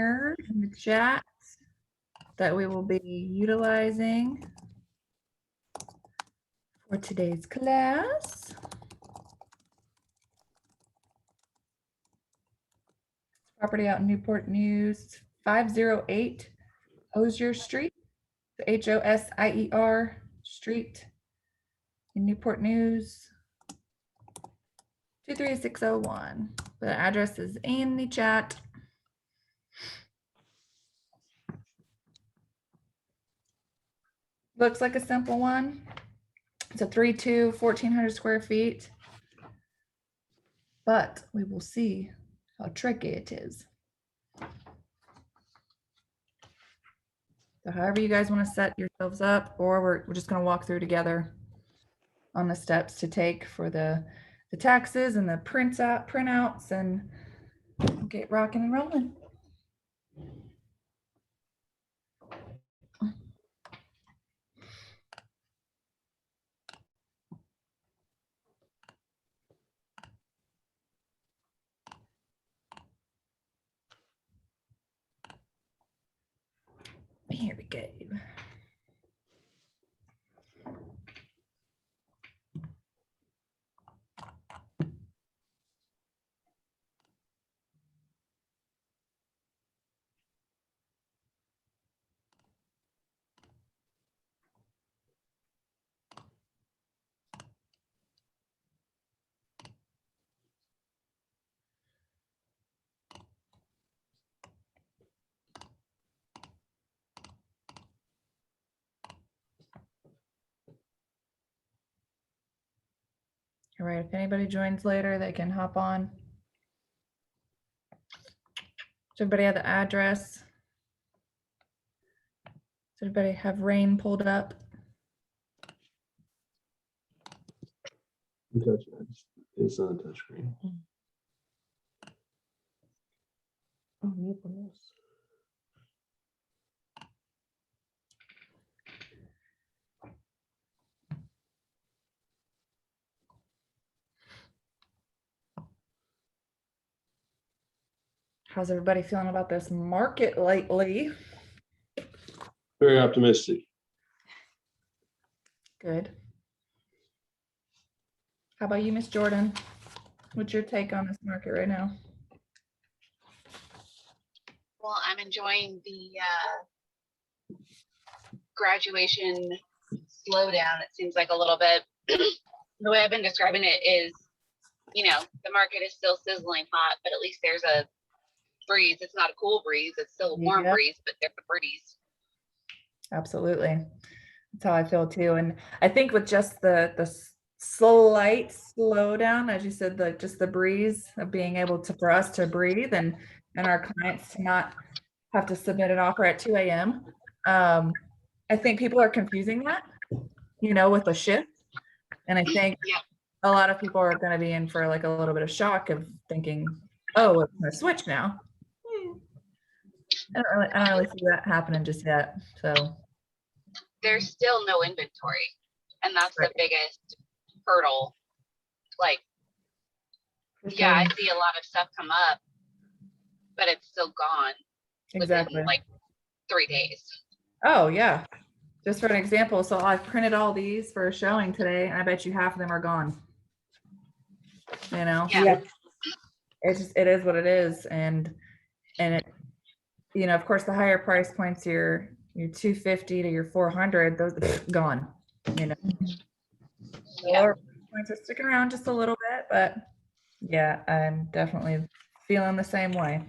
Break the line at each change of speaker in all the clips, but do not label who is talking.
here in the chat that we will be utilizing for today's class. Property out in Newport News, 508 Hosier Street, Hosier Street in Newport News, 23601. The address is in the chat. Looks like a simple one. It's a 3-2, 1,400 square feet, but we will see how tricky it is. So however you guys want to set yourselves up, or we're just going to walk through together on the steps to take for the taxes and the printouts and get rocking and rolling. Here we go. All right, if anybody joins later, they can hop on. Does everybody have the address? Does everybody have rain pulled up?
It's on the touch screen.
Oh, Newport News.
How's everybody feeling about this market lately?
Very optimistic.
Good. How about you, Miss Jordan? What's your take on this market right now?
Well, I'm enjoying the graduation slowdown. It seems like a little bit. The way I've been describing it is, you know, the market is still sizzling hot, but at least there's a breeze. It's not a cool breeze. It's still a warm breeze, but there's a breeze.
Absolutely. That's how I feel too. And I think with just the slight slowdown, as you said, just the breeze of being able to, for us to breathe and our clients to not have to submit an offer at 2 a.m. I think people are confusing that, you know, with a shift. And I think a lot of people are going to be in for like a little bit of shock of thinking, oh, it's going to switch now. I don't really see that happening just yet. So
there's still no inventory, and that's the biggest hurdle. Like, yeah, I see a lot of stuff come up, but it's still gone within like 3 days.
Oh yeah. Just for an example, so I printed all these for a showing today, and I bet you half of them are gone. You know, it's just, it is what it is, and it, you know, of course, the higher price points, your 250 to your 400, those gone. You know, the lower points are sticking around just a little bit, but yeah, I'm definitely feeling the same way.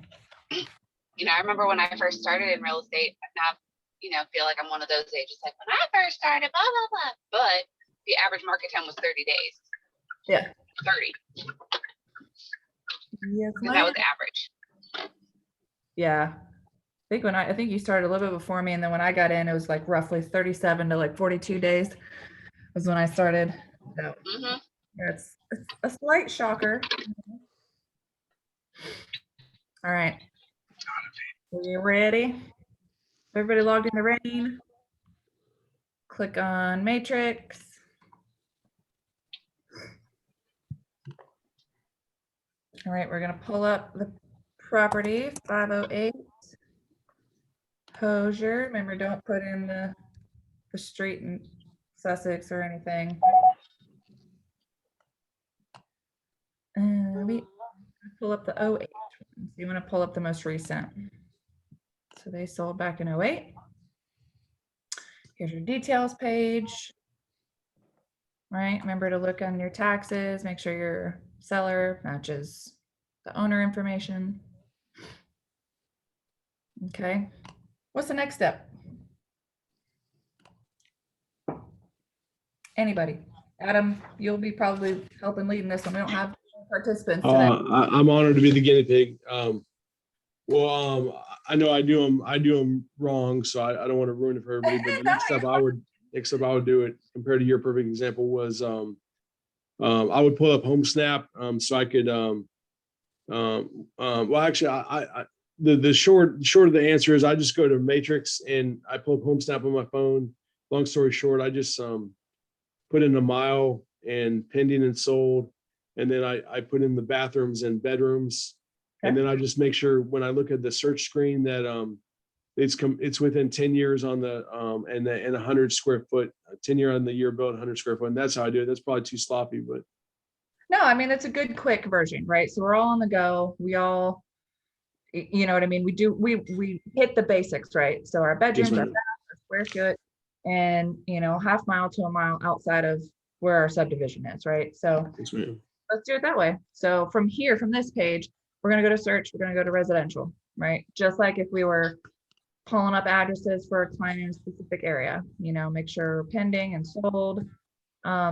You know, I remember when I first started in real estate, now, you know, feel like I'm one of those ages, like when I first started, blah, blah, blah. But the average market time was 30 days.
Yeah.
30.
Yes,
that was average.
Yeah. I think you started a little bit before me, and then when I got in, it was like roughly 37 to like 42 days was when I started. So it's a slight shocker. All right. Are you ready? Everybody logged in the rain. Click on matrix. All right, we're going to pull up the property 508 exposure. Remember, don't put in the street in Sussex or anything. Let me pull up the 08 one. So you want to pull up the most recent. So they sold back in 08. Here's your details page. Right, remember to look on your taxes, make sure your seller matches the owner information. Okay, what's the next step? Anybody? Adam, you'll be probably helping leading this one. We don't have participants today.
I'm honored to be the guinea pig. I know I do them wrong, so I don't want to ruin it for everybody. But the next step I would do it compared to your perfect example was I would pull up Home Snap so I could well actually the short of the answer is I just go to Matrix and I pull up Home Snap on my phone. Long story short, I just put in a mile and pending and sold, and then I put in the bathrooms and bedrooms. And then I just make sure when I look at the search screen that it's within 10 years on the and 100 square foot, 10 year on the year built, 100 square foot. And that's how I do it. That's probably too sloppy, but
No, I mean, it's a good quick version, right? So we're all on the go. We all, you know what I mean? We hit the basics, right? So our bedrooms, our
ma'am.
baths, our square foot, and half mile to a mile outside of where our subdivision is, right? So
Yes, ma'am.
let's do it that way. So from here, from this page, we're gonna go to search, we're gonna go to residential, right? Just like if we were pulling up addresses for a client in a specific area, make sure pending and sold.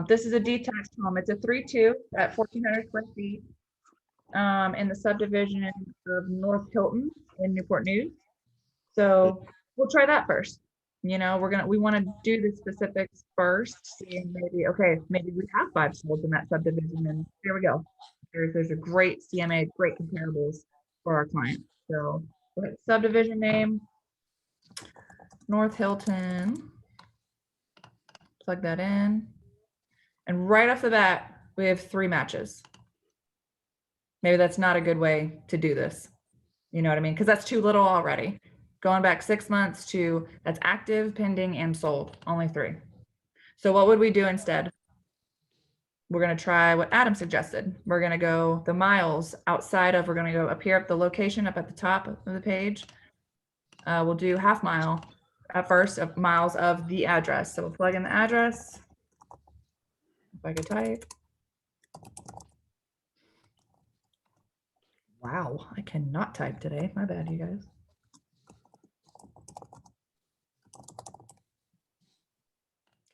This is a detached home. It's a 3-2 at 1,400 square feet in the subdivision of North Hilton in Newport News. So we'll try that first. We want to do the specifics first, seeing maybe we have 5 solds in that subdivision, and there we go. There's a great CMA, great comparables for our client. So subdivision name, North Hilton, plug that in. And right off the bat, we have 3 matches. Maybe that's not a good way to do this. You know what I mean? Because that's too little already. Going back 6 months to that's active, pending, and sold, only 3. So what would we do instead? We're going to try what Adam suggested. We're going to go the miles outside of, we're going to go up here, up the location, up at the top of the page. We'll do half mile at first of miles of the address. So we'll plug in the address. If I could type. Wow, I cannot type today. My bad, you guys.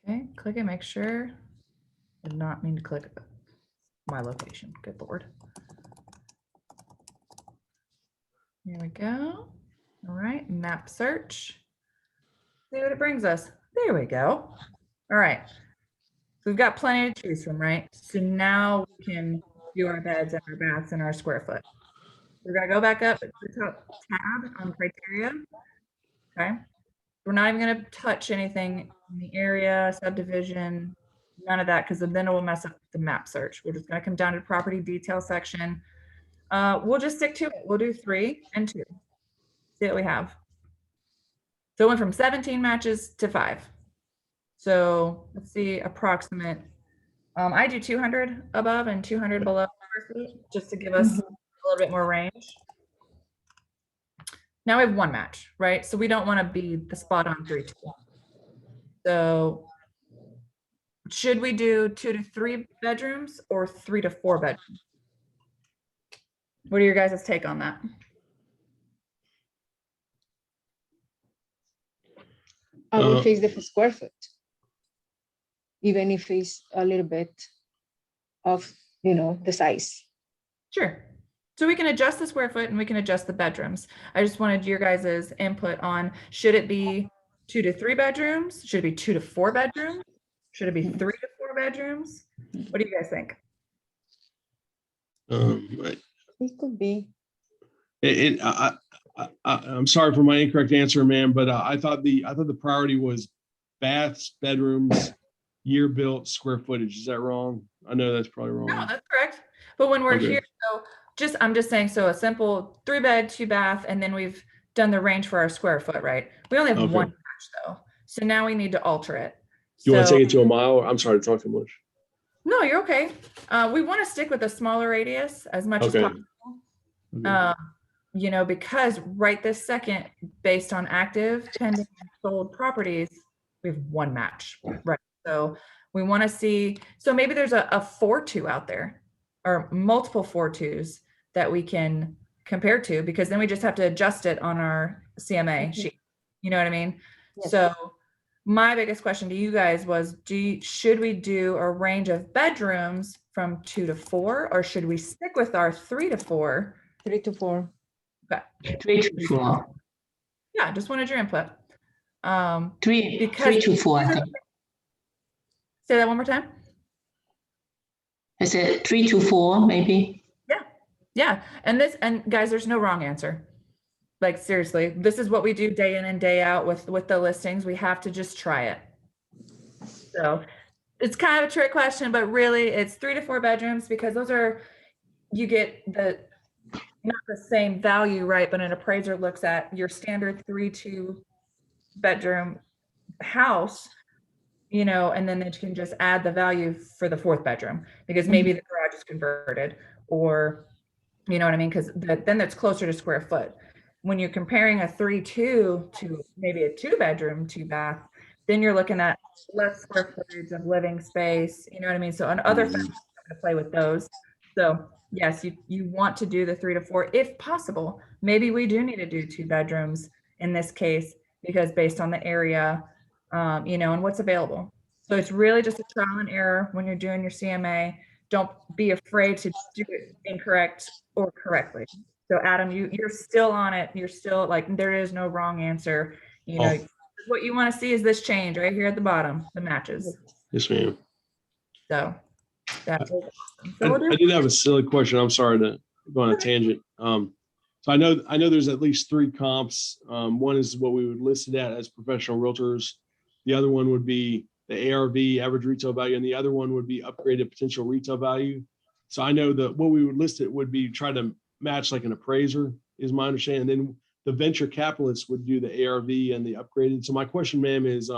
Okay, click it, make sure. Did not mean to click my location. Good Lord. Here we go. All right, map search. See what it brings us. There we go. All right. So we've got plenty to choose from, right? So now we can do our beds and our baths and our square foot. We're gonna go back up to the top tab on criteria. Okay. We're not even gonna touch anything in the area, subdivision, none of that, because then it will mess up the map search. We're just gonna come down to the property detail section. We'll just stick to it. We'll do 3 and 2. See what we have. So it went from 17 matches to 5. So let's see, approximate. I do 200 above and 200 below square feet, just to give us a little bit more range. Now we have 1 match, right? So we don't want to be the spot on 3-2. So should we do 2 to 3 bedrooms or 3 to 4 bedrooms? What are your guys' take on that?
I would fix the square foot, even if it's a little bit of, the size.
Sure. So we can adjust the square foot and we can adjust the bedrooms. I just wanted your guys' input on, should it be 2 to 3 bedrooms? Should it be 2 to 4 bedrooms? Should it be 3 to 4 bedrooms? What do you guys think?
It could be.
I'm sorry for my incorrect answer, ma'am, but I thought the priority was baths, bedrooms, year built, square footage. Is that wrong? I know that's probably wrong.
No, that's correct. But when we're
Okay.
here, so I'm just saying, so a simple 3 bed, 2 bath, and then we've done the range for our square foot, right? We only have
Okay.
one match though. So now we need to alter it.
You want to
So-
take it to a mile? I'm sorry to talk too much.
No, you're okay. We want to stick with a smaller radius as much as
Okay.
possible. You know, because right this second, based on active, pending, and sold properties, we have one match, right? So we want to see, so maybe there's a 4-2 out there or multiple 4-2s that we can compare to, because then we just have to adjust it on our CMA sheet. You know what I mean?
Yes.
So my biggest question to you guys was, should we do a range of bedrooms from 2 to 4, or should we stick with our 3 to 4?
3 to 4.
Okay.
3 to 4.
Yeah, just wanted your input.
3
Because
to 4, I think.
say that one more time.
I said 3 to 4, maybe.
Yeah, and guys, there's no wrong answer. Like seriously, this is what we do day in and day out with the listings. We have to just try it. So it's kind of a trick question, but really it's 3 to 4 bedrooms, because those are, you get not the same value, right? But an appraiser looks at your standard 3-2 bedroom house, you know, and then it can just add the value for the 4th bedroom, because maybe the garage is converted, or you know what I mean? Because then that's closer to square foot. When you're comparing a 3-2 to maybe a 2-bedroom, 2-bath, then you're looking at less square footage of living space. You know what I mean? So on other factors to play with those. So yes, you want to do the 3 to 4 if possible. Maybe we do need to do 2 bedrooms in this case, because based on the area, you know, and what's available. So it's really just a trial and error when you're doing your CMA. Don't be afraid to do it incorrect or correctly. So Adam, you're still on it. You're still like, there is no wrong answer. You know, what you want to see is this change right here at the bottom, the matches.
Yes, ma'am.
So that's awesome.
I,
So we'll
I
do-
did have a silly question. I'm sorry to go on a tangent. So I know there's at least 3 comps. One is what we would list it at as professional realtors. The other one would be the ARV, average retail value, and the other one would be upgraded potential retail value. So I know that what we would list it would be try to match like an appraiser, is my understanding. And then the venture capitalists would do the ARV and the upgraded. So my question, ma'am, is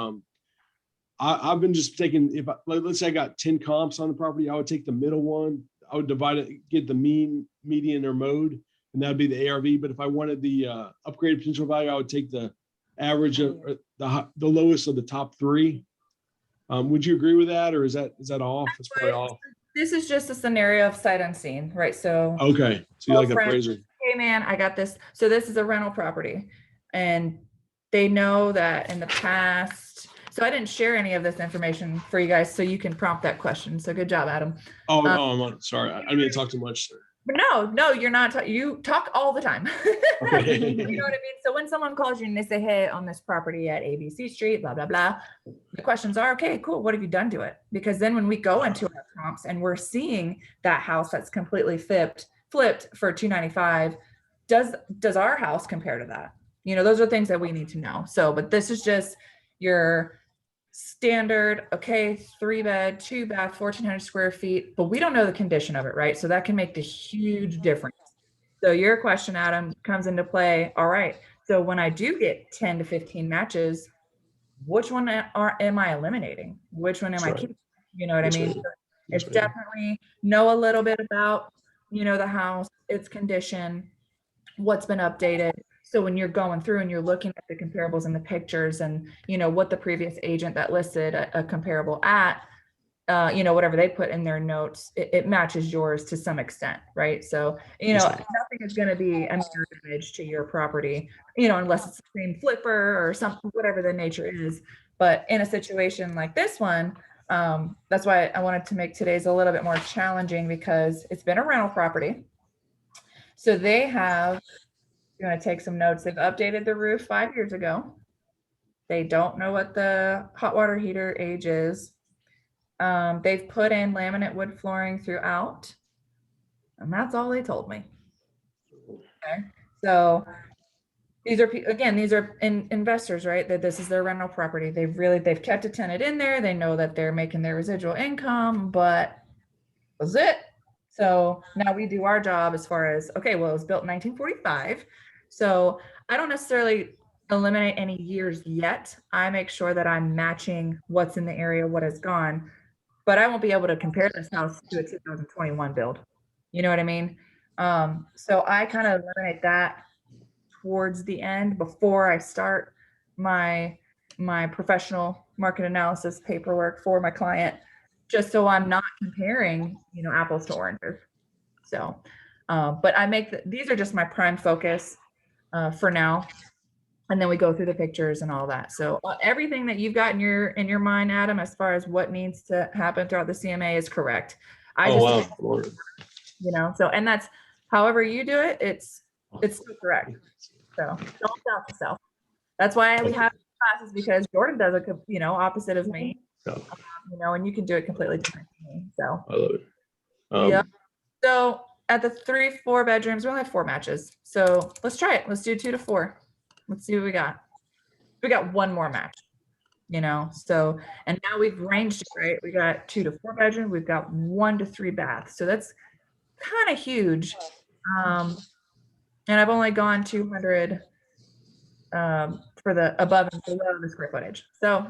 I've been just taking, let's say I got 10 comps on the property, I would take the middle one, I would divide it, get the mean, median, or mode, and that'd be the ARV. But if I wanted the upgraded potential value, I would take the average of the lowest of the top 3. Would you agree with that, or is that off? It's probably off.
This is just a scenario of sight unseen, right? So
Okay, so you like
Friend.
appraiser.
hey man, I got this. So this is a rental property, and they know that in the past, so I didn't share any of this information for you guys, so you can prompt that question. So good job, Adam.
I'm sorry. I didn't talk too much, sir.
But no, you're not. You talk all the time.
Okay.
You know what I mean? So when someone calls you and they say, hey, on this property at ABC Street, blah, blah, blah, the questions are, okay, cool. What have you done to it? Because then when we go into our comps and we're seeing that house that's completely flipped for 295, does our house compare to that? You know, those are things that we need to know. So, but this is just your standard, okay, 3-bed, 2-bath, 1,400 square feet, but we don't know the condition of it, right? So that can make the huge difference. So your question, Adam, comes into play. All right. So when I do get 10 to 15 matches, which one am I eliminating? Which one am I keeping? You know what I mean? So it's definitely know a little bit about, you know, the house, its condition, what's been updated. So when you're going through and you're looking at the comparables and the pictures and, you know, what the previous agent that listed a comparable at, you know, whatever they put in their notes, it matches yours to some extent, right? So, you know, nothing is going to be a mirror image to your property, you know, unless it's the same flipper or something, whatever the nature is. But in a situation like this one, that's why I wanted to make today's a little bit more challenging, because it's been a rental property. So they have, you're going to take some notes. They've updated the roof 5 years ago. They don't know what the hot water heater age is. They've put in laminate wood flooring throughout, and that's all they told me. Okay. So these are investors, right? That this is their rental property. They've kept a tenant in there. They know that they're making their residual income, but was it? So now we do our job as far as, okay, well, it was built in 1945. So I don't necessarily eliminate any years yet. I make sure that I'm matching what's in the area, what has gone, but I won't be able to compare this house to a 2021 build. You know what I mean? So I kind of eliminate that towards the end before I start my professional market analysis paperwork for my client, just so I'm not comparing, apples to oranges. So, but I make these are just my prime focus for now, and then we go through the pictures and all that. So everything that you've got in your mind, Adam, as far as what needs to happen throughout the CMA is correct.
Wow. Lord.
So, and that's however you do it, it's still correct. So don't doubt yourself. That's why we have classes, because Jordan does it, opposite of me, and you can do it completely different from me. So
I love it.
yeah. So at the 3-4 bedrooms, we'll have 4 matches. So let's try it. Let's do 2 to 4. Let's see what we got. We got one more match, so, and now we've ranged it, right? We got 2 to 4 bedroom. We've got 1 to 3 baths. So that's kind of huge. And I've only gone 200 for the above and below the square footage. So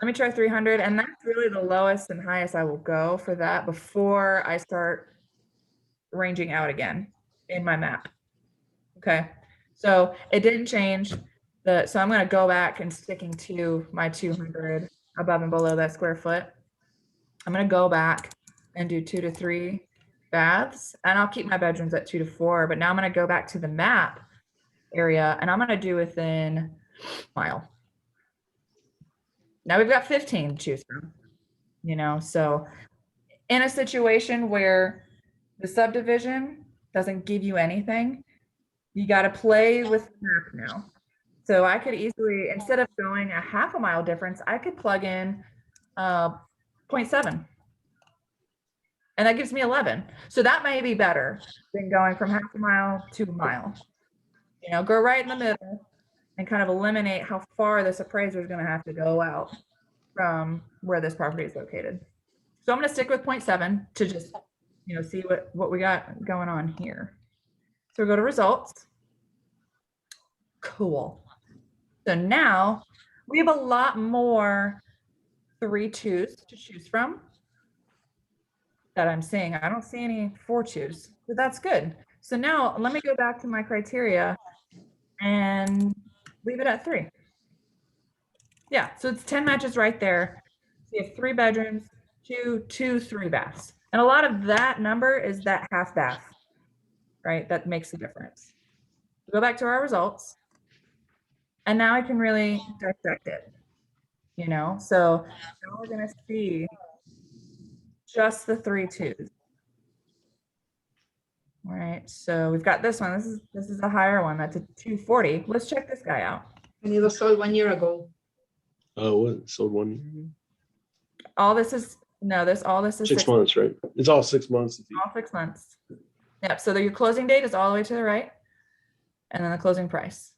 let me try 300, and that's really the lowest and highest I will go for that before I start ranging out again in my map. Okay, so it didn't change. So I'm going to go back and sticking to my 200 above and below that square foot. I'm going to go back and do 2 to 3 baths, and I'll keep my bedrooms at 2 to 4, but now I'm going to go back to the map area, and I'm going to do within a mile. Now we've got 15 to choose from, so in a situation where the subdivision doesn't give you anything, you got to play with the map now. So I could easily, instead of going a half a mile difference, I could plug in 0.7. And that gives me 11. So that may be better than going from half a mile to a mile. Go right in the middle and kind of eliminate how far this appraiser is going to have to go out from where this property is located. So I'm going to stick with 0.7 to just, see what we got going on here. So we go to results. Cool. So now we have a lot more 3-2s to choose from that I'm seeing. I don't see any 4-2s, but that's good. So now let me go back to my criteria and leave it at 3. Yeah, so it's 10 matches right there. So you have 3 bedrooms, 2 3 baths. And a lot of that number is that half bath, right? That makes a difference. Go back to our results. And now I can really dissect it, So now we're going to see just the 3-2s. All right, so we've got this one. This is a higher one. That's a 240. Let's check this guy out.
And it was sold 1 year ago.
Oh, what? Sold 1 year?
All this is
6 months, right? It's all 6 months.
All 6 months. Yep. So your closing date is all the way to the right, and then the closing price.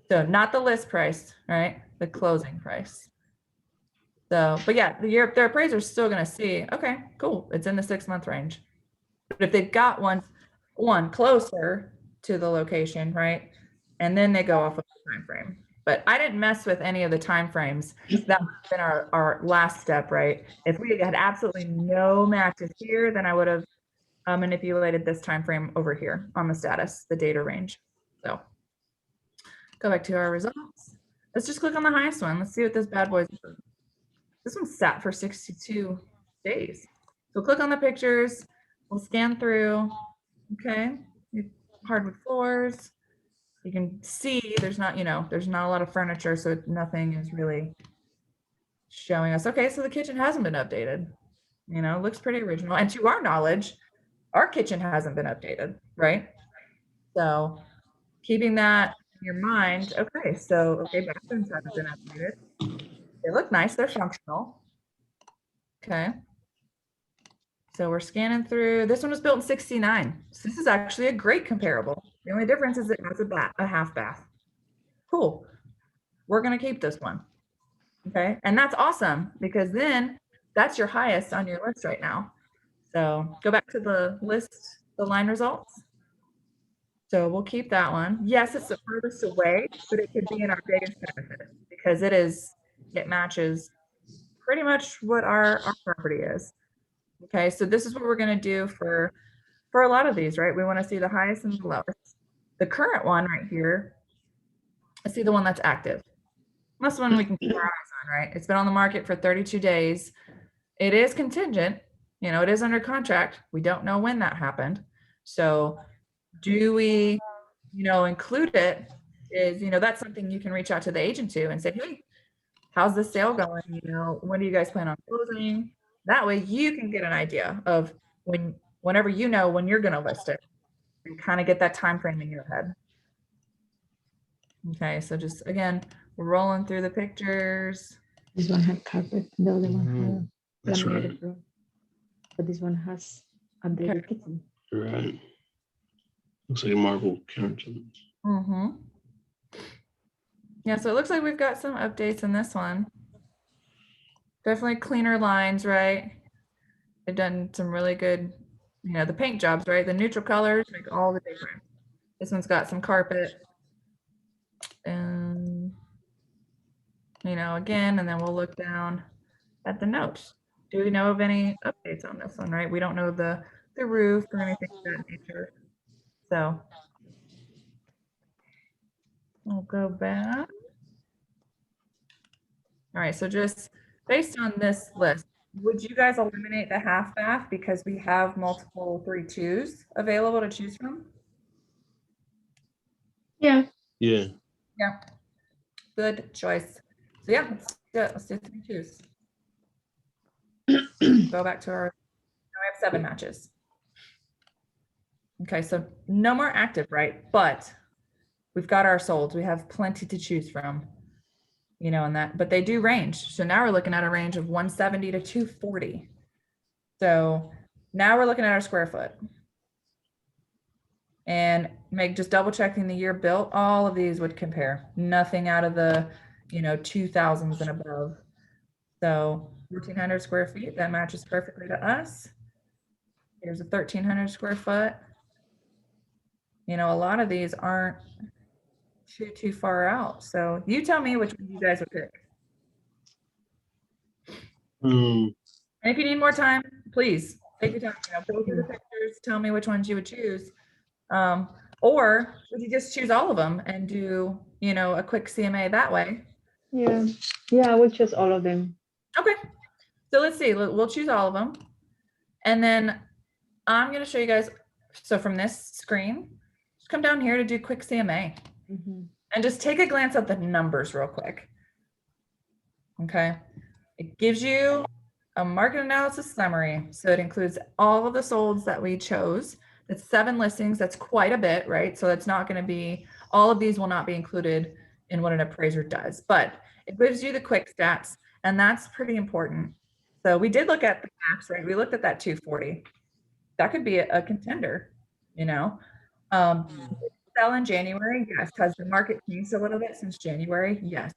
So not the list price, right? The closing price. So, but yeah, their appraiser is still going to see, okay, cool. It's in the 6-month range. But if they've got one closer to the location, right? And then they go off of the time frame. But I didn't mess with any of the time frames. That would have been our last step, right? If we had absolutely no matches here, then I would have manipulated this time frame over here on the status, the data range. So go back to our results. Let's just click on the highest one. Let's see what this bad boy is. This one's sat for 62 days. So click on the pictures. We'll scan through. Okay, hardwood floors. You can see there's not a lot of furniture, so nothing is really showing us. Okay, so the kitchen hasn't been updated. Looks pretty original. And to our knowledge, our kitchen hasn't been updated, right? So keeping that in your mind. Okay, so bathrooms haven't been updated. They look nice. They're functional. Okay. So we're scanning through. This one was built in 69. So this is actually a great comparable. The only difference is it has a half bath. Cool. We're going to keep this one. Okay. And that's awesome, because then that's your highest on your list right now. So go back to the list, the line results. So we'll keep that one. Yes, it's the furthest away, but it could be in our biggest benefit because it matches pretty much what our property is. Okay, so this is what we're gonna do for a lot of these, right? We wanna see the highest and the lowest. The current one right here, I see the one that's active. That's one we can keep our eyes on, right? It's been on the market for 32 days. It is contingent, it is under contract. We don't know when that happened. So do we, include it is, that's something you can reach out to the agent to and say, hey, how's the sale going? When do you guys plan on closing? That way you can get an idea of whenever when you're going to list it and kind of get that time frame in your head. Okay, so just again, we're rolling through the pictures.
This one had carpet, the other one had
That's right.
laminated floor. But this one has updated kitchen.
You're right. Looks like a marble curtains.
Mm-hmm. Yeah, so it looks like we've got some updates in this one. Definitely cleaner lines, right? They've done some really good, the paint jobs, right? The neutral colors make all the difference. This one's got some carpet. And, again, and then we'll look down at the notes. Do we know of any updates on this one, right? We don't know the roof or anything of that nature. So we'll go back. All right, so just based on this list, would you guys eliminate the half bath because we have multiple 3-2s available to choose from?
Yeah.
Yeah.
Yeah, good choice. So yeah, let's do 3-2s. Go back to our, we have 7 matches. Okay, so no more active, right? But we've got our solds. We have plenty to choose from, but they do range. So now we're looking at a range of 170 to 240. So now we're looking at our square foot. And just double checking the year built, all of these would compare. Nothing out of the, 2000s and above. So 1,400 square feet, that matches perfectly to us. Here's a 1,300 square foot. A lot of these aren't too far out. So you tell me which one you guys would pick. And if you need more time, please take your time. Go through the pictures, tell me which ones you would choose. Or would you just choose all of them and do, a quick CMA that way?
Yeah. Yeah, I will choose all of them.
Okay. So let's see. We'll choose all of them. And then I'm going to show you guys. So from this screen, just come down here to do quick CMA.
Mm-hmm.
And just take a glance at the numbers real quick. Okay. It gives you a market analysis summary. So it includes all of the solds that we chose. It's 7 listings. That's quite a bit, right? So it's not going to be, all of these will not be included in what an appraiser does, but it gives you the quick stats, and that's pretty important. So we did look at the max, right? We looked at that 240. That could be a contender, Sell in January, yes. Has the market changed a little bit since January? Yes.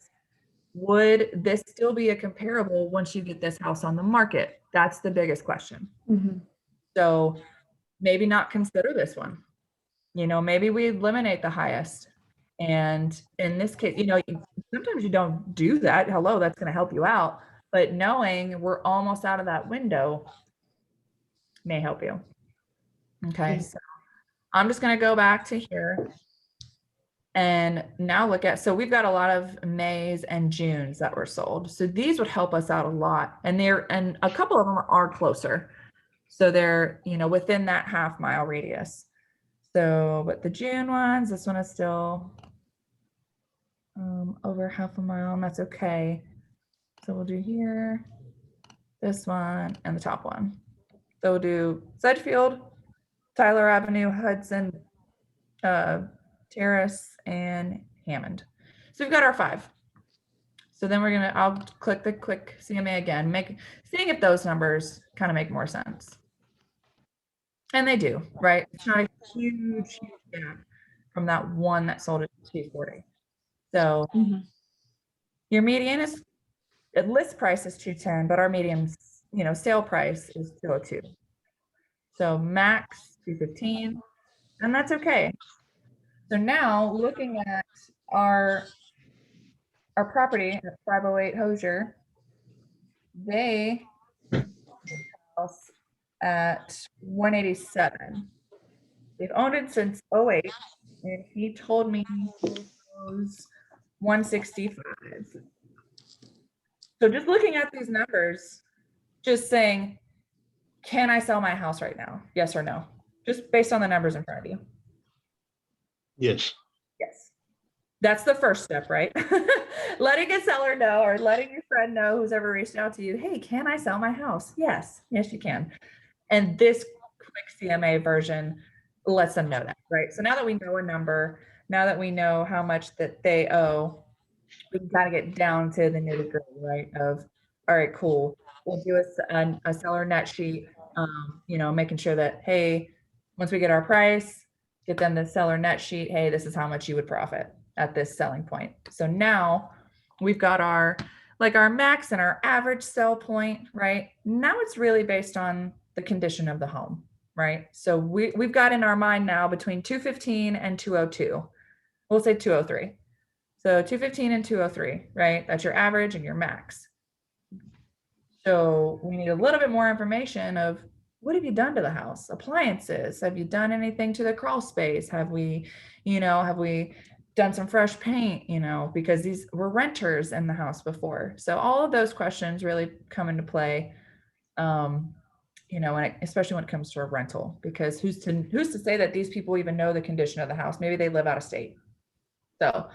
Would this still be a comparable once you get this house on the market? That's the biggest question.
Mm-hmm.
So maybe not consider this one. Maybe we eliminate the highest. And in this case, sometimes you don't do that. Hello, that's going to help you out. But knowing we're almost out of that window may help you. Okay,
Yeah.
so I'm just going to go back to here and now look at, so we've got a lot of Mays and Junes that were sold. So these would help us out a lot. And a couple of them are closer. So they're, within that half-mile radius. So, but the June ones, this one is still over half a mile, and that's okay. So we'll do here, this one, and the top one. So we'll do Sedgefield, Tyler Avenue, Hudson, Terrace, and Hammond. So we've got our 5. So then I'll click the quick CMA again, seeing if those numbers kind of make more sense. And they do, right? It's not a huge gap from that one that sold at 240. So your median is, at list price is 210, but our median, sale price is 202. So max 215, and that's okay. So now looking at our property at 508 Hosier, they house at 187. They've owned it since '08, and he told me it was 165. So just looking at these numbers, just saying, can I sell my house right now? Yes or no? Just based on the numbers in front of you.
Yes.
Yes. That's the first step, right? Letting a seller know, or letting your friend know who's ever reached out to you, hey, can I sell my house? Yes, yes, you can. And this quick CMA version lets them know that, right? So now that we know a number, now that we know how much that they owe, we can kind of get down to the nitty gritty, right? Of, all right, cool. We'll do a seller net sheet, making sure that, hey, once we get our price, get them the seller net sheet. Hey, this is how much you would profit at this selling point. So now we've got our max and our average sell point, right? Now it's really based on the condition of the home, right? So we've got in our mind now between 215 and 202. We'll say 203. So 215 and 203, right? That's your average and your max. So we need a little bit more information of, what have you done to the house? Appliances. Have you done anything to the crawl space? Have we done some fresh paint, because these were renters in the house before. So all of those questions really come into play, especially when it comes to a rental, because who's to say that these people even know the condition of the house? Maybe they live out of state. So,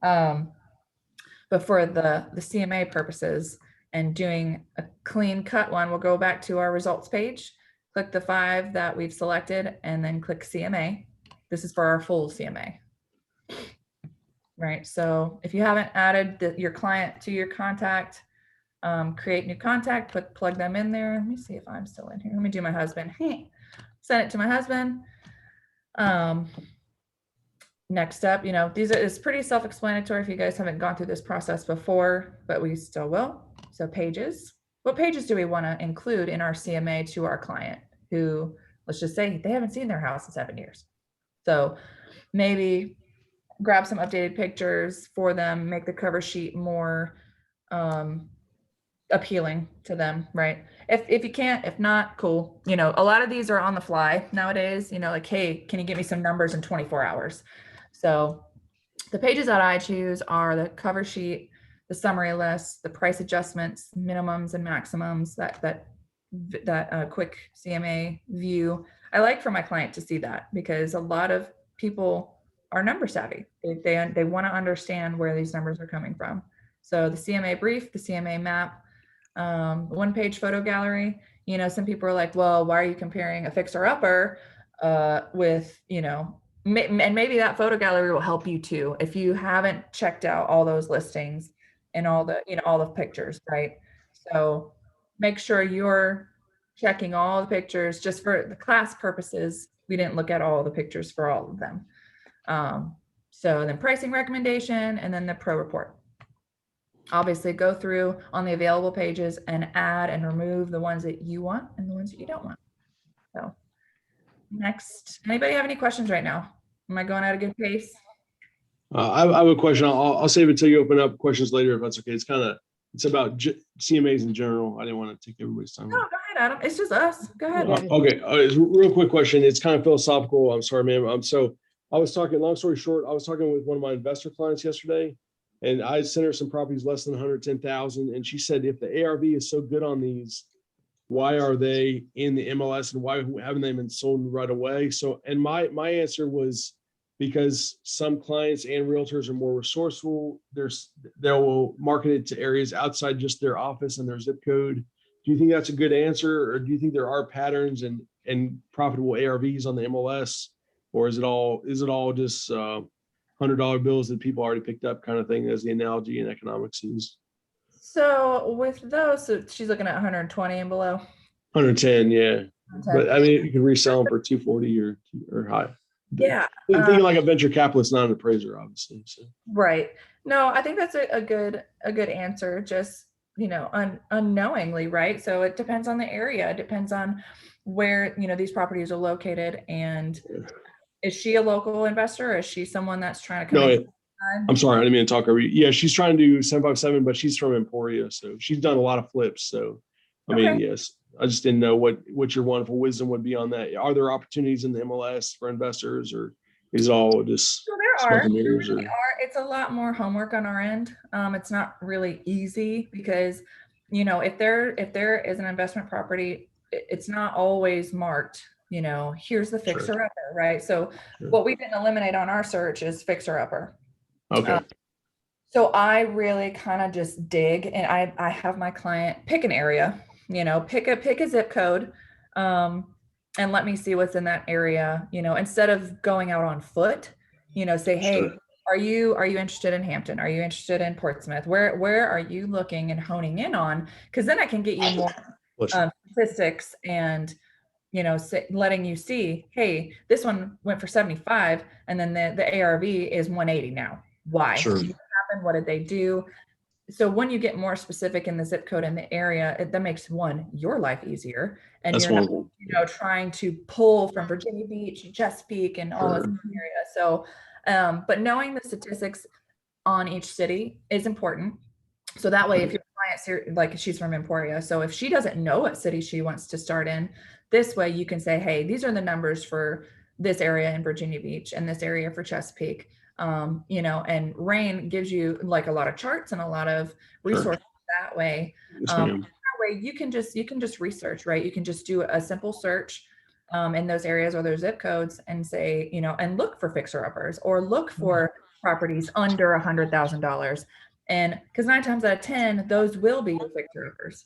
but for the CMA purposes and doing a clean cut one, we'll go back to our results page, click the 5 that we've selected, and then click CMA. This is for our full CMA. Right. So if you haven't added your client to your contact, create new contact, plug them in there. Let me see if I'm still in here. Let me do my husband. Hey, send it to my husband. Next up, it's pretty self-explanatory if you guys haven't gone through this process before, but we still will. So pages. What pages do we want to include in our CMA to our client who, let's just say, they haven't seen their house in 7 years? So maybe grab some updated pictures for them, make the cover sheet more appealing to them, right? If you can't, if not, cool. A lot of these are on the fly nowadays, like, hey, can you give me some numbers in 24 hours? So the pages that I choose are the cover sheet, the summary list, the price adjustments, minimums and maximums, that quick CMA view. I like for my client to see that, because a lot of people are number savvy. They want to understand where these numbers are coming from. So the CMA brief, the CMA map, 1-page photo gallery. Some people are like, well, why are you comparing a fixer upper with, and maybe that photo gallery will help you too if you haven't checked out all those listings and all the pictures, right? So make sure you're checking all the pictures. Just for the class purposes, we didn't look at all the pictures for all of them. So then pricing recommendation, and then the pro report. Obviously go through on the available pages and add and remove the ones that you want and the ones that you don't want. So next, anybody have any questions right now? Am I going at a good pace?
I have a question. I'll save it till you open up questions later, if that's okay. It's about CMAs in general. I didn't want to take everybody's time.
No, go ahead, Adam. It's just us. Go ahead.
Okay. It's a real quick question. It's kind of philosophical. I'm sorry, ma'am. So I was talking, long story short, I was talking with one of my investor clients yesterday, and I sent her some properties less than 110,000. And she said, if the ARV is so good on these, why are they in the MLS and why haven't they been sold right away? So, and my answer was, because some clients and realtors are more resourceful. They'll market it to areas outside just their office and their zip code. Do you think that's a good answer, or do you think there are patterns and profitable ARVs on the MLS, or is it all just $100 bills that people already picked up, kind of thing, as the analogy in economics is?
So with those, so she's looking at 120 and below.
110, yeah.
110.
But I mean, you can resell them for 240 or high.
Yeah.
Thinking like a venture capitalist, not an appraiser, obviously. So.
Right. No, I think that's a good answer. Just, unknowingly, right? So it depends on the area. It depends on where, these properties are located, and Is she a local investor or is she someone that's trying to come
No,
in?
I'm sorry, I didn't mean to talk over you. Yeah, she's trying to do 757, but she's from Emporia, so she's done a lot of flips. So, I mean,
Okay.
yes, I just didn't know what your wonderful wisdom would be on that. Are there opportunities in the MLS for investors, or is it all just
So there
smoke
are,
and
there
mirrors?
really
Or
are. It's a lot more homework on our end. It's not really easy because, if there is an investment property, it's not always marked, here's the fixer upper, right? So
Sure.
what we didn't eliminate on our search is fixer upper.
Okay,
So I really kind of just dig and I have my client pick an area, pick a zip code, and let me see what's in that area, instead of going out on foot, say, hey,
Sure.
are you interested in Hampton? Are you interested in Portsmouth? Where are you looking and honing in on? Because then I can get you more statistics and letting you see, hey, this one went for 75 and then the ARV is 180 now. Why?
Sure.
What did they do? So when you get more specific in the zip code and the area, that makes your life easier, and
That's
you're not,
wonderful.
trying to pull from Virginia Beach, Chesapeake, and all this area. So, but knowing the statistics on each city is important. So that way, if your client's like she's from Emporia, so if she doesn't know what city she wants to start in, this way you can say, hey, these are the numbers for this area in Virginia Beach and this area for Chesapeake. And Rain gives you like a lot of charts and a lot of resources that way.
Yes,
That
ma'am.
way you can just research, right? You can just do a simple search in those areas or their zip codes and say, and look for fixer uppers or look for properties under $100,000. And because 9 times out of 10, those will be your fixer uppers.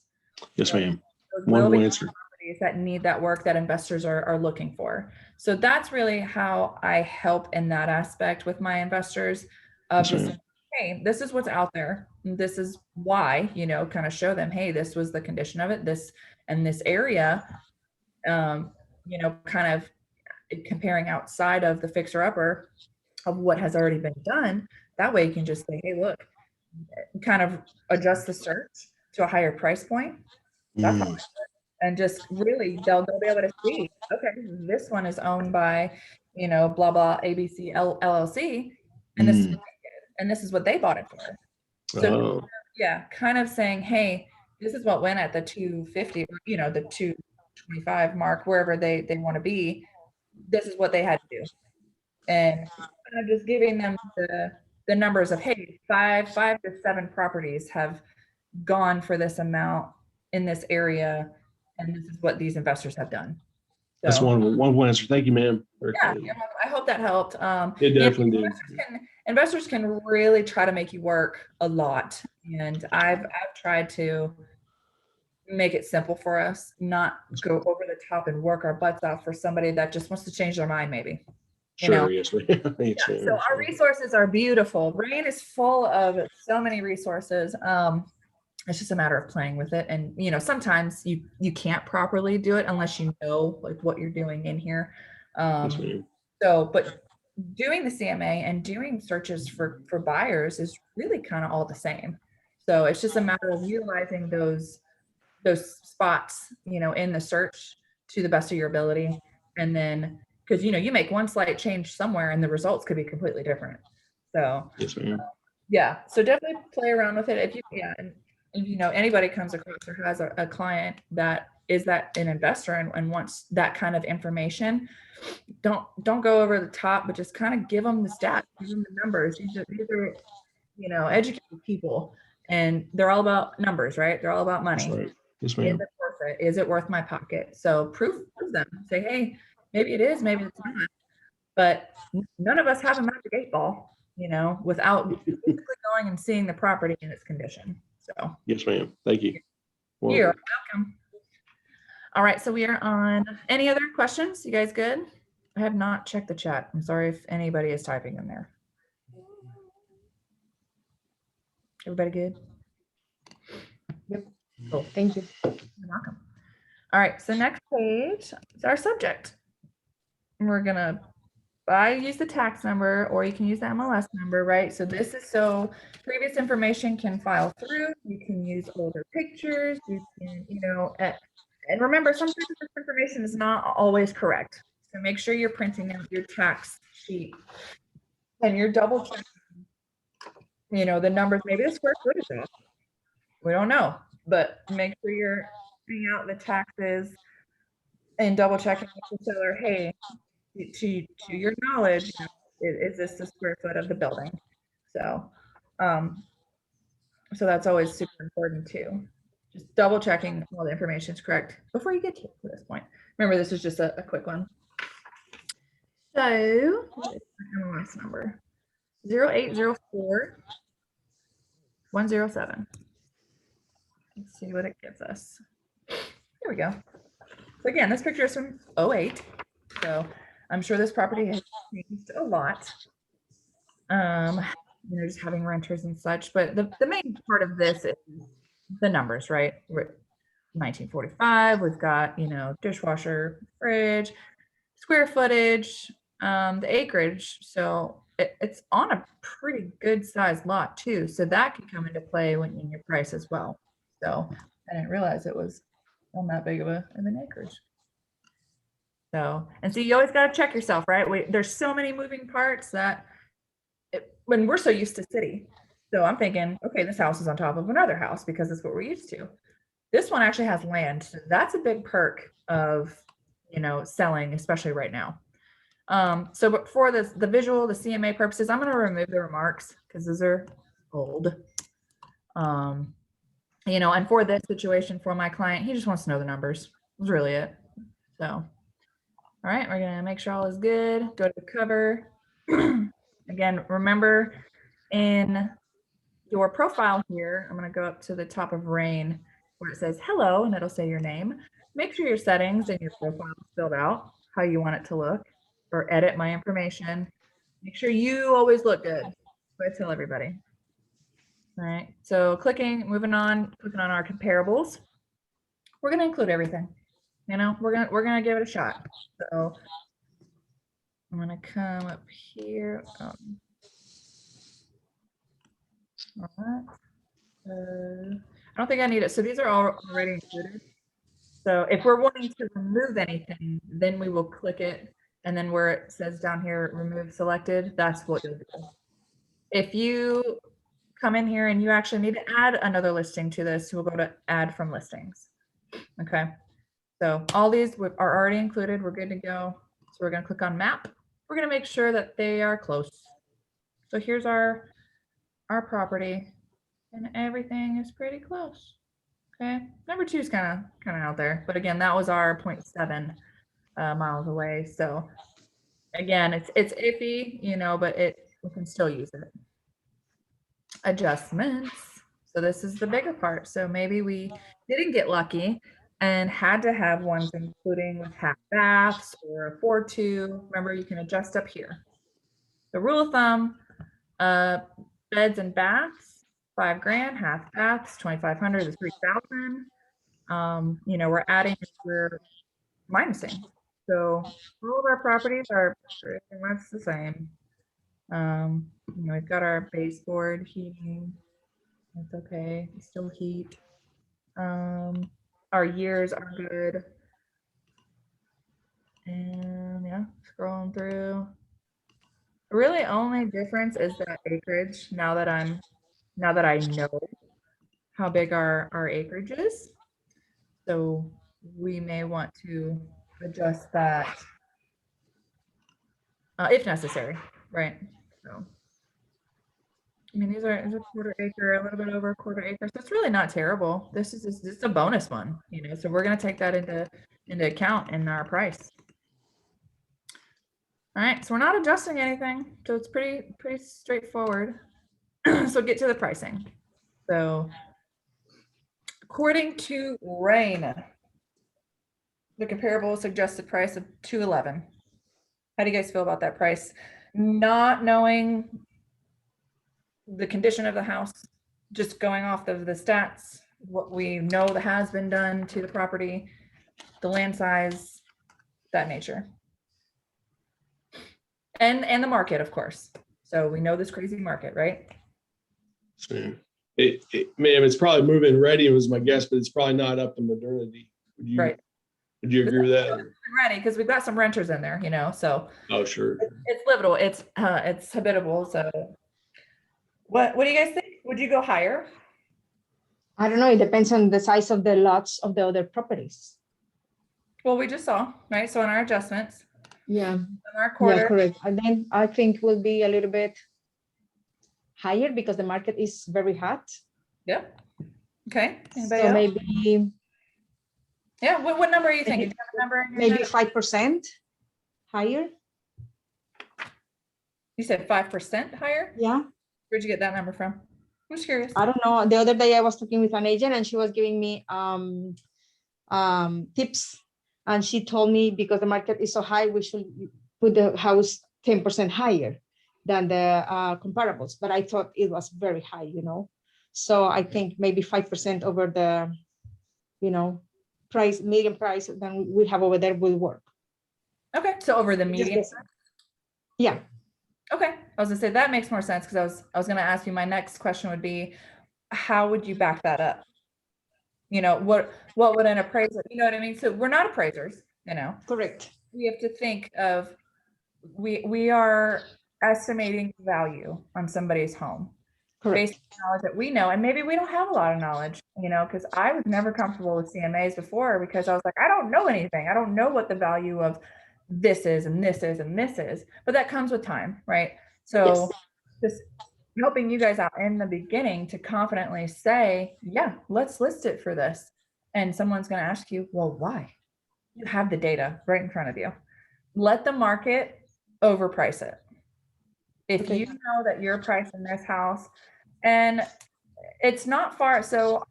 Yes, ma'am.
Those will
Wonderful
be
answer.
properties that need that work that investors are looking for. So that's really how I help in that aspect with my investors of
Yes,
just,
ma'am.
hey, this is what's out there. This is why, kind of show them, hey, this was the condition of it, this and this area, kind of comparing outside of the fixer upper of what has already been done. That way you can just say, hey, look, kind of adjust the search to a higher price point. That's all. And just really they'll be able to see, okay, this one is owned by, blah blah ABC LLC, and this is what they bought it for. So yeah, kind of saying, hey, this is what went at the 250, the 225 mark, wherever they want to be. This is what they had to do. And kind of just giving them the numbers of, hey, five to 7 properties have gone for this amount in this area, and this is what these investors have done. So,
that's wonderful answer. Thank you, ma'am.
yeah, I hope that helped.
It definitely did.
Investors can really try to make you work a lot, and I've tried to make it simple for us, not go over the top and work our butts off for somebody that just wants to change their mind, maybe.
Sure, yes, ma'am. Yes, ma'am.
So our resources are beautiful. Rain is full of so many resources. It's just a matter of playing with it. And, sometimes you can't properly do it unless you know like what you're doing in here.
Yes, ma'am.
But doing the CMA and doing searches for buyers is really kind of all the same. So it's just a matter of utilizing those spots, in the search to the best of your ability. And then, because, you make one slight change somewhere and the results could be completely different. So,
Yes, ma'am.
yeah. So definitely play around with it. If anybody comes across or has a client that is an investor and wants that kind of information, don't go over the top, but just kind of give them the stats, give them the numbers. These are, educated people, and they're all about numbers, right? They're all about money.
That's right. Yes,
Is
ma'am.
it worth it? Is it worth my pocket? So prove them. Say, hey, maybe it is, maybe it's not. But none of us have a magic 8 ball, without physically going and seeing the property in its condition. So
Yes, ma'am. Thank you.
you're welcome. All right, so we are on. Any other questions? You guys good? I have not checked the chat. I'm sorry if anybody is typing in there. Everybody good?
Yep.
Cool.
Thank you.
You're welcome. All right, so next page is our subject. And we're gonna use the tax number, or you can use the MLS number, right? So this is so previous information can file through. You can use older pictures. You can, and remember, sometimes this information is not always correct. So make sure you're printing out your tax sheet and you're double checking, you know, the numbers, maybe the square footage off. We don't know, but make sure you're printing out the taxes and double checking with the seller. Hey, to your knowledge, you know, is this the square foot of the building? So, so that's always super important too. Just double checking all the information is correct before you get to this point. Remember, this is just a quick one. So, what is the MLS number? 0804 107. Let's see what it gives us. Here we go. So again, this picture is from 08. So I'm sure this property has changed a lot. You know, just having renters and such, but the main part of this is the numbers, right? 1945, we've got, you know, dishwasher, fridge, square footage, the acreage. So it's on a pretty good sized lot too. So that can come into play when in your price as well. So I didn't realize it was on that big of an acreage. So, and so you always got to check yourself, right? There's so many moving parts that when we're so used to city. So I'm thinking, okay, this house is on top of another house because that's what we're used to. This one actually has land. So that's a big perk of, you know, selling, especially right now. So but for this, the visual, the CMA purposes, I'm going to remove the remarks because those are old. You know, and for this situation for my client, he just wants to know the numbers. That's really it. So, all right, we're going to make sure all is good. Go to the cover. Again, remember in your profile here, I'm going to go up to the top of Rain where it says hello and it'll say your name. Make sure your settings and your profile is filled out how you want it to look, or edit my information. Make sure you always look good. That's what I tell everybody. All right, so moving on, clicking on our comparables. We're going to include everything. You know, we're gonna give it a shot. So I'm gonna come up here. All right. I don't think I need it. So these are all already included. So if we're wanting to remove anything, then we will click it. And then where it says down here, remove selected, that's what you'll do. If you come in here and you actually need to add another listing to this, we'll go to add from listings. Okay. So all these are already included. We're good to go. So we're going to click on map. We're going to make sure that they are close. So here's our property and everything is pretty close. Okay. Number 2 is kind of out there, but again, that was our 0.7 miles away. So again, it's iffy, you know, but we can still use it. Adjustments. So this is the bigger part. So maybe we didn't get lucky and had to have ones including with half baths or a 4-2. Remember, you can adjust up here. The rule of thumb, beds and baths, $5,000, half baths, 2,500 to 3,000. You know, we're adding, we're minusing. So all of our properties are pretty much the same. You know, we've got our baseboard heating. That's okay. We still heat. Our years are good. And yeah, scrolling through. Really only difference is that acreage now that I know how big our acreage is. So we may want to adjust that if necessary, right? So I mean, these are a 1/4 acre, a little bit over a 1/4 acre. So it's really not terrible. This is just a bonus one, you know, so we're going to take that into account in our price. All right, so we're not adjusting anything. So it's pretty straightforward. So get to the pricing. So according to Rain, the comparable suggested price of $211. How do you guys feel about that price? Not knowing the condition of the house, just going off of the stats, what we know that has been done to the property, the land size, that nature. And the market, of course. So we know this crazy market, right?
Ma'am, it's probably move-in ready was my guess, but it's probably not up to modernity.
Right.
Would you agree with that?
Ready, because we've got some renters in there, so
Oh, sure.
it's livable, it's habitable. So what do you guys think? Would you go higher?
I don't know. It depends on the size of the lots of the other properties.
Well, we just saw, right? So in our adjustments,
Yeah.
in our
Yeah,
quarter,
correct. And then I think will be a little bit higher because the market is very hot.
yep. Okay. Anybody
So
else?
maybe
Yeah. What number are you thinking? Do you have a number in your
maybe
head?
5% higher.
You said 5% higher?
Yeah.
Where'd you get that number from? I'm just curious.
I don't know. The other day I was talking with an agent and she was giving me tips. And she told me because the market is so high, we should put the house 10% higher than the comparables. But I thought it was very high, So I think maybe 5% over the, median price than we have over there will work.
Okay. So over the
Just
median.
guessing. Yeah.
Okay. I was gonna say that makes more sense because I was gonna ask you, my next question would be, how would you back that up? What would an appraiser, you know what I mean? So we're not appraisers,
Correct.
we have to think of, we are estimating value on somebody's home based
Correct.
on knowledge that we know, and maybe we don't have a lot of knowledge, because I was never comfortable with CMAs before because I was like, I don't know anything. I don't know what the value of this is and this is and this is, but that comes with time, right? So just helping you guys out in the beginning to confidently say, yeah, let's list it for this. And someone's going to ask you, well, why? You have the data right in front of you. Let the market overprice it. If
Okay.
you know that you're pricing this house and it's not far, so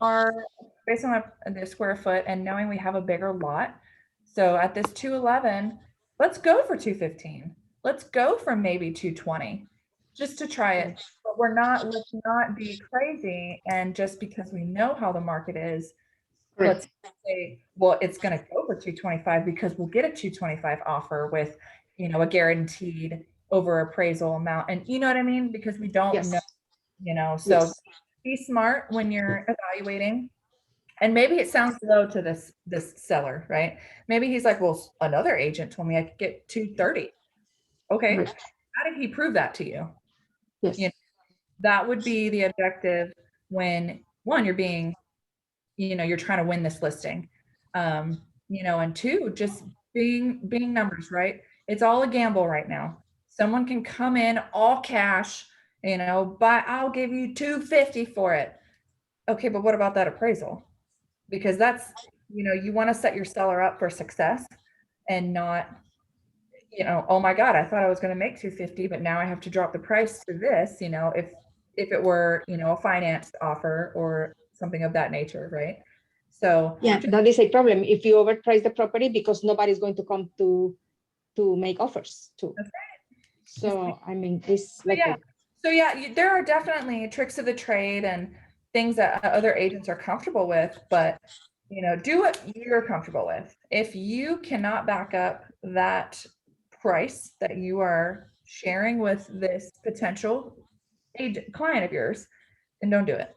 based on the square foot and knowing we have a bigger lot, so at this 211, let's go for 215. Let's go for maybe 220 just to try it. But let's not be crazy. And just because we know how the market is, let's say, well, it's going to go for 225 because we'll get a 225 offer with, a guaranteed over appraisal amount. And you know what I mean? Because we don't know, so be smart when you're evaluating. And maybe it sounds low to this seller, right? Maybe he's like, well, another agent told me I could get 230. Okay.
Right.
How did he prove that to you?
Yes.
That would be the objective when one, you're being, you're trying to win this listing. And two, just being numbers, right? It's all a gamble right now. Someone can come in all cash, but I'll give you 250 for it. Okay, but what about that appraisal? Because that's, you want to set your seller up for success and not, oh my God, I thought I was going to make 250, but now I have to drop the price to this, if it were, a financed offer or something of that nature, right? So
yeah, that is a problem if you overprice the property because nobody's going to come to make offers to.
That's right.
So I mean, it's like
there are definitely tricks of the trade and things that other agents are comfortable with, but do what you're comfortable with. If you cannot back up that price that you are sharing with this potential client of yours, then don't do it.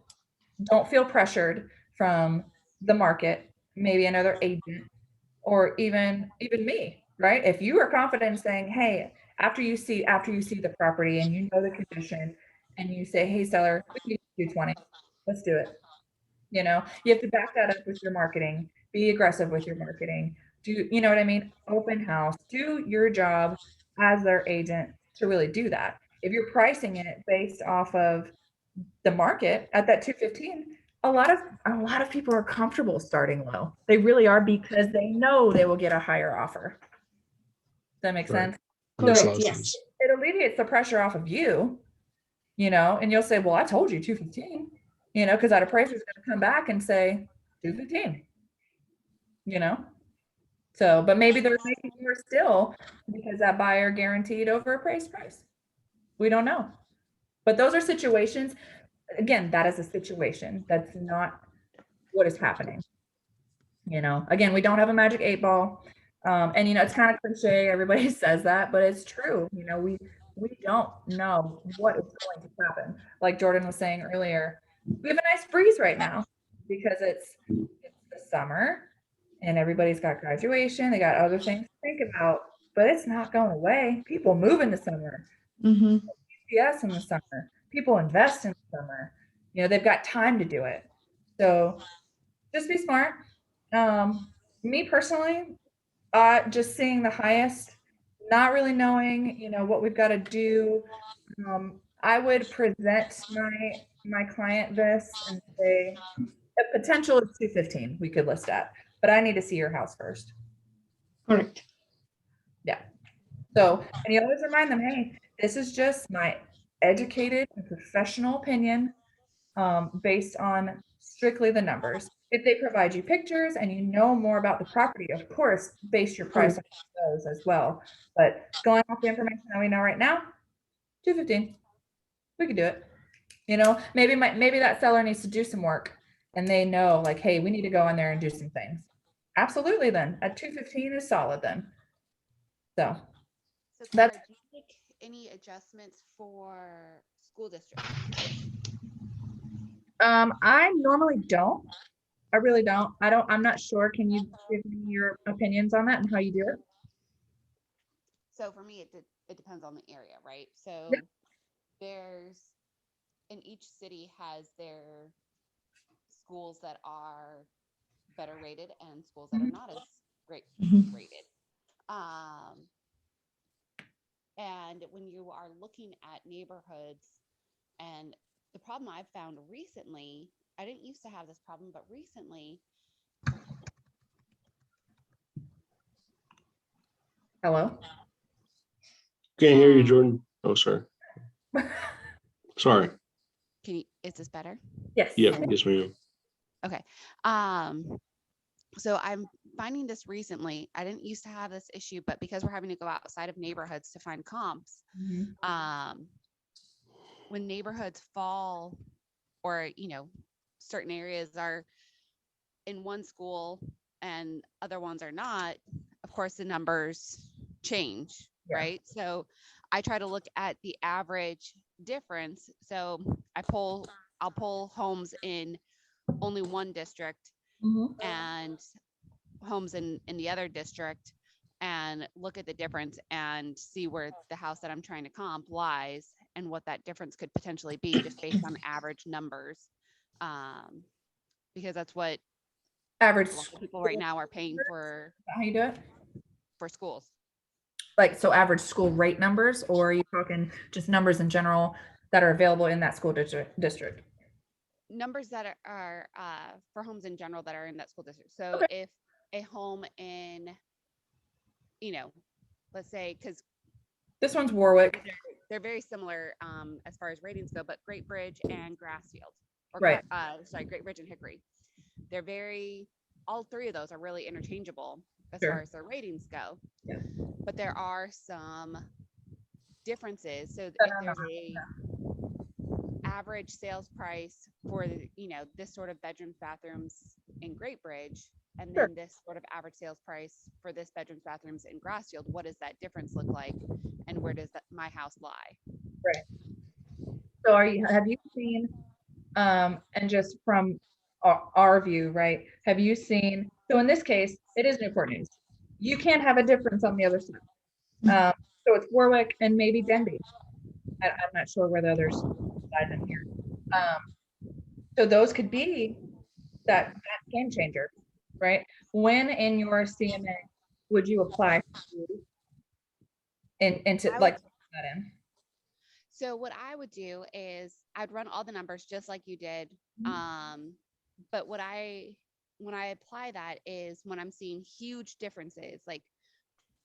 Don't feel pressured from the market, maybe another agent, or even me, right? If you are confident in saying, hey, after you see the property and you know the condition, and you say, hey, seller, we can do 220, let's do it. You have to back that up with your marketing, be aggressive with your marketing, do, you know what I mean? Open house, do your job as their agent to really do that. If you're pricing it based off of the market at that 215, a lot of people are comfortable starting low. They really are because they know they will get a higher offer. Does that make sense?
correct. Yes.
It alleviates the pressure off of you, and you'll say, well, I told you 215, because that appraiser is going to come back and say 215, So, but maybe they're making more still because that buyer guaranteed over appraised price. We don't know. But those are situations. Again, that is a situation. That's not what is happening. Again, we don't have a magic 8-ball. And it's kind of cliche. Everybody says that, but it's true. We don't know what is going to happen. Like Jordan was saying earlier, we have a nice breeze right now because it's the summer and everybody's got graduation, they got other things to think about, but it's not going away. People move in the summer,
Mhm.
yes, in the summer, people invest in the summer, they've got time to do it. So just be smart. Me personally, just seeing the highest, not really knowing, what we've got to do. I would present my client this and say, a potential is 215 we could list at, but I need to see your house first.
Correct.
Yeah. So, and you always remind them, hey, this is just my educated and professional opinion, based on strictly the numbers. If they provide you pictures and you know more about the property, of course, base your price on those as well. But going off the information that we know right now, 215, we could do it. Maybe that seller needs to do some work and they know like, hey, we need to go in there and do some things. Absolutely. Then at 215 is solid then. So
So
That's-
Clara, do you make any adjustments for school districts?
I normally don't. I really don't. I'm not sure. Can you give me your opinions on that and how you do it?
So for me, it depends on the area, right? So
Yep.
in each city has their schools that are better rated and schools that are not as great
Mhm.
rated. And when you are looking at neighborhoods, and the problem I've found recently, I didn't used to have this problem, but recently,
Hello?
Can't hear you, Jordan. Oh, sorry. Sorry.
is this better?
Yes.
Yeah, yes, ma'am.
Okay. So I'm finding this recently. I didn't used to have this issue, but because we're having to go outside of neighborhoods to find comps,
Mhm.
when neighborhoods fall, or certain areas are in one school and other ones are not, of course the numbers change,
Yeah.
right? So I try to look at the average difference. So I'll pull homes in only one district
Mhm.
and homes in the other district, and look at the difference and see where the house that I'm trying to comp lies and what that difference could potentially be just based on average numbers. Because that's what
Average.
a lot of people right now are paying
How you do it?
for schools.
Like, so average school rate numbers, or are you talking just numbers in general that are available in that school district?
Numbers that are for homes in general that are in that school district. So
Okay.
if a home in, let's say, because
This one's Warwick.
they're very similar as far as ratings go, but Great Bridge and Grassfield, or
Right.
Great Bridge and Hickory, all three of those are really interchangeable as
Sure.
far as their ratings go.
Yeah.
But there are some differences. So if there's a average sales price for this sort of bedrooms, bathrooms in Great Bridge, and then this sort of average sales price for this bedrooms, bathrooms in Grassfield, what does that difference look like, and where does my house lie?
Right. So have you seen, and just from our view, right? Have you seen, so in this case, it is Newport News. You can't have a difference on the other side. So it's Warwick and maybe Denby. I'm not sure where the others side in here. So those could be that game changer, right? When in your CMA would you apply into like that in?
So what I would do is I'd run all the numbers just like you did.
Mhm.
But when I apply that is when I'm seeing huge differences, like,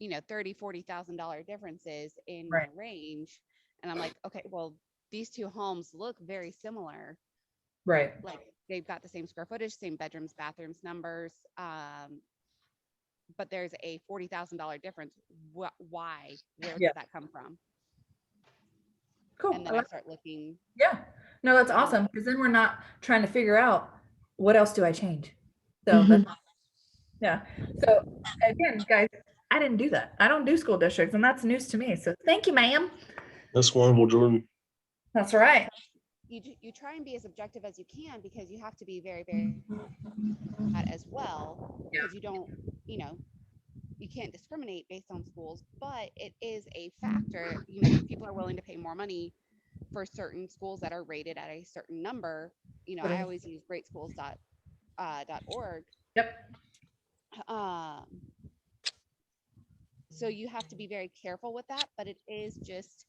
$30,000-$40,000 differences in my range. And I'm like, okay, well, these two homes look very similar.
Right.
Like they've got the same square footage, same bedrooms, bathrooms, numbers. But there's a $40,000 difference. Why? Where does that come from?
Cool.
And then I start looking.
Yeah. No, that's awesome, because then we're not trying to figure out what else do I change. So yeah. So again, guys, I didn't do that. I don't do school districts, and that's news to me. So thank you, ma'am.
That's wonderful, Jordan.
That's right.
you try and be as objective as you can, because you have to be very, very that as well,
Yeah.
because you don't, you know, you can't discriminate based on schools, but it is a factor. You know, people are willing to pay more money for certain schools that are rated at a certain number. You know, I always use greatschools.org.
Yep.
So you have to be very careful with that, but it is just,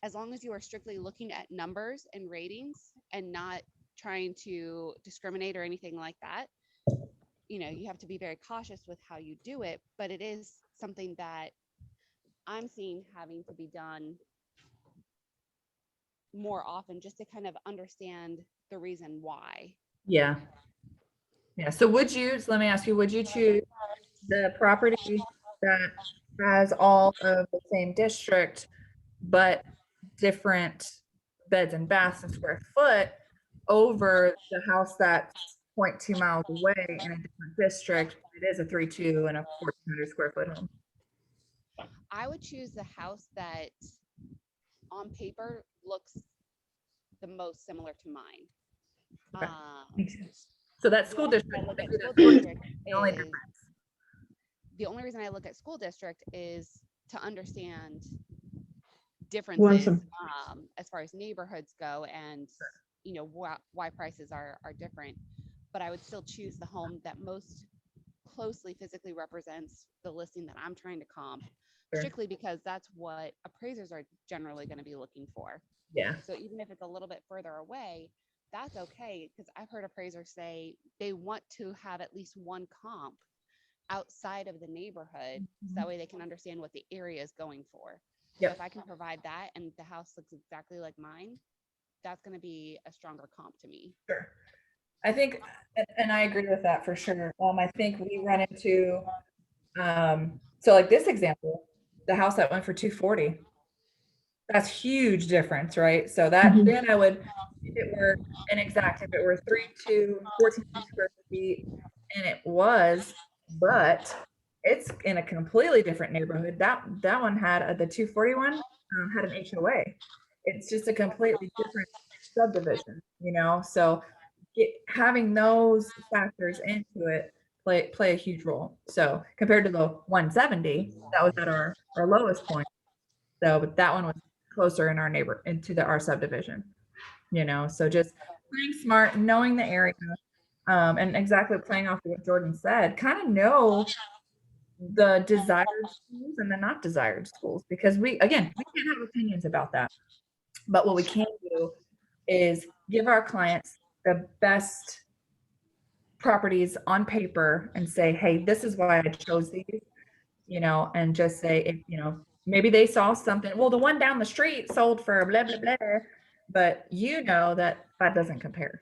as long as you are strictly looking at numbers and ratings and not trying to discriminate or anything like that, you know, you have to be very cautious with how you do it, but it is something that I'm seeing having to be done more often, just to kind of understand the reason why.
Yeah. Yeah. So let me ask you, would you choose the property that has all of the same district, but different beds and baths and square foot, over the house that's 0.2 miles away in a different district? It is a 3.2 and a 1,400 square foot home.
I would choose the house that on paper looks the most similar to mine.
Okay.
Um,
So that
the
school
only reason
district,
I look at
maybe
school
the school
district
the only
is
difference.
the only reason I look at school district is to understand
Once
differences
a-
as far as neighborhoods go, and you know why prices are different. But I would still choose the home that most closely physically represents the listing that I'm trying to comp,
Sure.
strictly because that's what appraisers are generally going to be looking for.
Yeah.
So even if it's a little bit further away, that's okay, because I've heard appraisers say they want to have at least one comp outside of the neighborhood, so that way they can understand what the area is going for. So
Yep.
if I can provide that and the house looks exactly like mine, that's going to be a stronger comp to me.
Sure. I think, and I agree with that for sure. I think we run into, so like this example, the house that went for 240, that's huge difference, right? So that
Mhm.
then I would, if it were an exact, if it were 3.2, 1,400 square feet, and it was, but it's in a completely different neighborhood. That one had the 241 had an HOA. It's just a completely different subdivision, you know. So having those factors into it play a huge role. So compared to the 170, that was at our lowest point. So, but that one was closer in our into our subdivision, you know. So just playing smart, knowing the area, and exactly playing off what Jordan said, kind of know the desired schools and the not desired schools, because we can't have opinions about that. But what we can do is give our clients the best properties on paper and say, hey, this is why I chose these, you know, and just say, if, you know, maybe they saw something, well, the one down the street sold for blah, blah, blah, but you know that doesn't compare.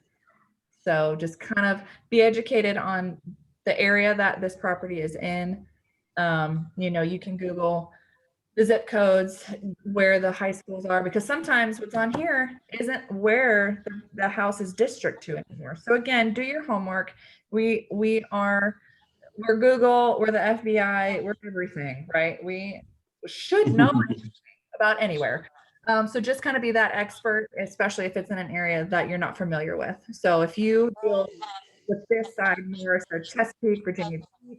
So just kind of be educated on the area that this property is in. You know, you can Google the zip codes where the high schools are, because sometimes what's on here isn't where the house is district to anymore. So again, do your homework. We're Google, we're the FBI, we're everything, right? We should know about anywhere. So just kind of be that expert, especially if it's in an area that you're not familiar with. So if you deal with this side more, so Chesapeake, Virginia Beach,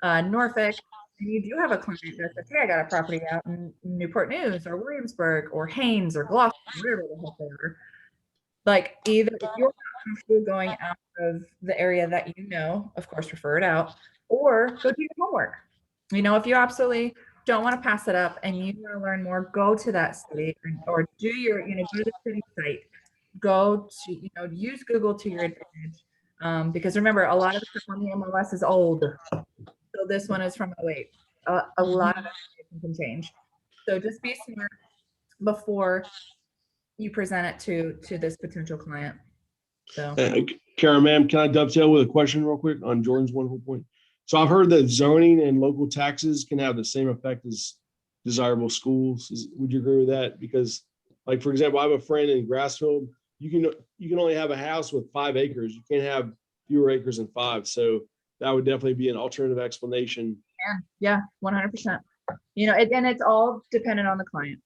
Norfolk, and you do have a client that says, hey, I got a property out in Newport News or Williamsburg or Haynes or Gloucester, whatever the heck they are. Like, either if you're not comfortable going out of the area that you know, of course, refer it out, or go do your homework. You know, if you absolutely don't want to pass it up and you want to learn more, go to that city or do your, you know, go to the city site, go to, you know, use Google to your advantage. Because remember, a lot of the stuff on the MLS is old. So this one is from 08. A lot of information can change. So just be smart before you present it to this potential client. So
Karen, ma'am, can I dovetail with a question real quick on Jordan's one whole point? So I've heard that zoning and local taxes can have the same effect as desirable schools. Would you agree with that? Because, like, for example, I have a friend in Grassfield. You can only have a house with 5 acres. You can't have fewer acres than 5. So that would definitely be an alternative explanation.
yeah, 100%. You know, and it's all dependent on the client.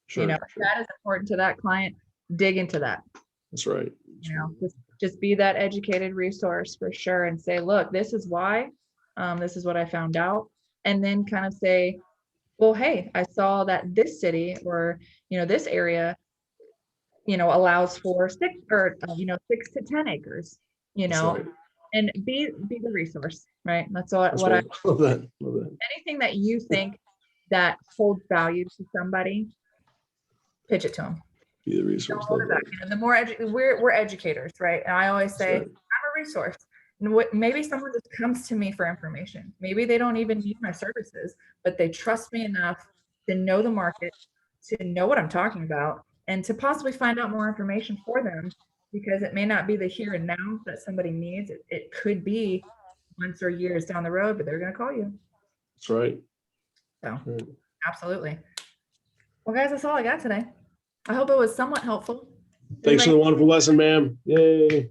Sure,
You know,
sure.
that is important to that client. dig into that.
That's right.
You know, just be that educated resource for sure and say, look, this is why, this is what I found out. And then kind of say, well, hey, I saw that this city or, this area, allows for 6 to 10 acres,
That's right.
and be the resource, right? That's what,
That's
what
right. Love that. Love that.
anything that you think that holds value to somebody, pitch it to them.
Be the resource. Love that.
The more we're educators, right? And I always say,
right.
I'm a resource. And maybe someone just comes to me for information. Maybe they don't even need my services, but they trust me enough to know the market, to know what I'm talking about, and to possibly find out more information for them, because it may not be the here and now that somebody needs. It could be months or years down the road, but they're going to call you.
That's right.
So
Right.
absolutely. Well, guys, that's all I got today. I hope it was somewhat helpful.
Thanks for the wonderful lesson, ma'am. Yay.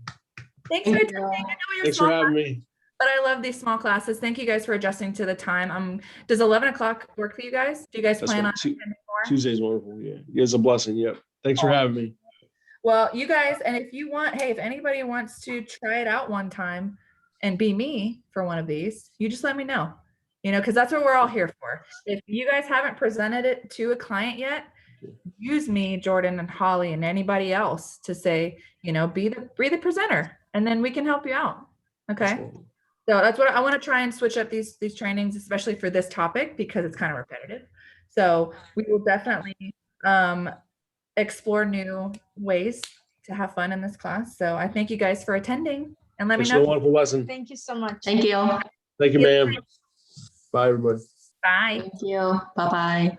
Thanks for attending. I know you're
Thanks for
small,
having me.
but I love these small classes. Thank you guys for adjusting to the time. Does 11 o'clock work for you guys? Do you guys
That's
plan
fine.
on attending more?
Tuesday's wonderful. Yeah. It's a blessing. Yep. Thanks for having me.
Well, you guys, and if you want, hey, if anybody wants to try it out one time and be me for one of these, you just let me know, because that's what we're all here for. If you guys haven't presented it to a client yet, use me, Jordan and Holly and anybody else to say, be the presenter, and then we can help you out. Okay. So that's what I want to try and switch up these trainings, especially for this topic, because it's kind of repetitive. So we will definitely explore new ways to have fun in this class. So I thank you guys for attending, and let
Thanks
me
for the
know.
wonderful lesson.
Thank you so much.
Thank you.
Thank you, ma'am. Bye, everybody.
Bye.
Thank you. Bye-bye.